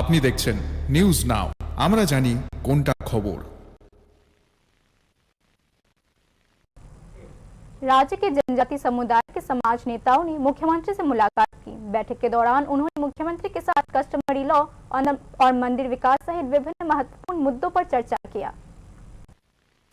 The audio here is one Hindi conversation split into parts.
আপনি দেখছেন নিউজ নাও, আমরা জানি কোনটা খবর। राज्य के जनजाति समुदाय के समाज नेताओं ने मुख्यमंत्री से मुलाकात की। बैठक के दौरान उन्होंने मुख्यमंत्री के साथ कस्टमरी लॉ और मंदिर विकास सहित विभिन्न महत्वपूर्ण मुद्दों पर चर्चा किया।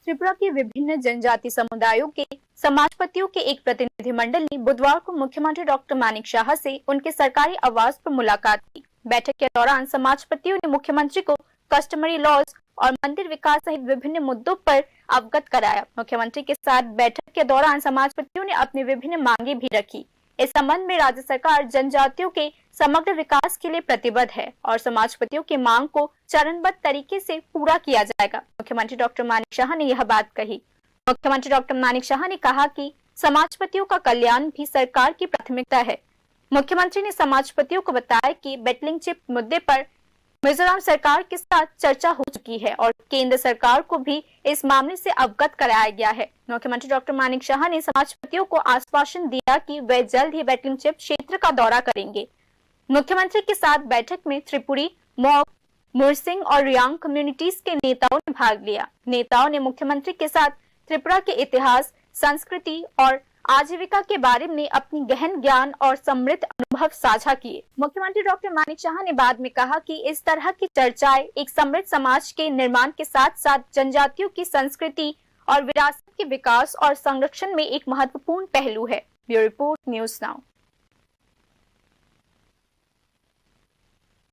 त्रिपुरा के विभिन्न जनजाति समुदायों के समाजपतियों के एक प्रतिनिधिमंडल ने बुधवार को मुख्यमंत्री डॉक्टर मानिक शाह से उनके सरकारी आवास पर मुलाकात की। बैठक के दौरान समाजपतियों ने मुख्यमंत्री को कस्टमरी लॉज और मंदिर विकास सहित विभिन्न मुद्दों पर अवगत कराया। मुख्यमंत्री के साथ बैठक के दौरान समाजपतियों ने अपनी विभिन्न मांगे भी रखी। इस संबंध में राज्य सरकार जनजातियों के समग्र विकास के लिए प्रतिबद्ध है और समाजपतियों की मांग को चरणबद्ध तरीके से पूरा किया जाएगा। मुख्यमंत्री डॉक्टर मानिक शाह ने यह बात कही। मुख्यमंत्री डॉक्टर मानिक शाह ने कहा कि समाजपतियों का कल्याण भी सरकार की प्राथमिकता है। मुख्यमंत्री ने समाजपतियों को बताया कि बेटलिंग चिप मुद्दे पर मिजोरम सरकार के साथ चर्चा हो चुकी है और केंद्र सरकार को भी इस मामले से अवगत कराया गया है। मुख्यमंत्री डॉक्टर मानिक शाह ने समाजपतियों को आश्वासन दिया कि वे जल्द ही बेटलिंग चिप क्षेत्र का दौरा करेंगे। मुख्यमंत्री के साथ बैठक में त्रिपुरी, मोग, मुरसिंग और रियांग कम्युनिटीज के नेताओं ने भाग लिया। नेताओं ने मुख्यमंत्री के साथ त्रिपुरा के इतिहास, संस्कृति और आजीविका के बारे में अपनी गहन ज्ञान और समृद्ध अनुभव साझा किए। मुख्यमंत्री डॉक्टर मानिक शाह ने बाद में कहा कि इस तरह की चर्चाएं एक समृद्ध समाज के निर्माण के साथ साथ जनजातियों की संस्कृति और विरासत के विकास और संरक्षण में एक महत्वपूर्ण पहलू है। Bureau report, news now.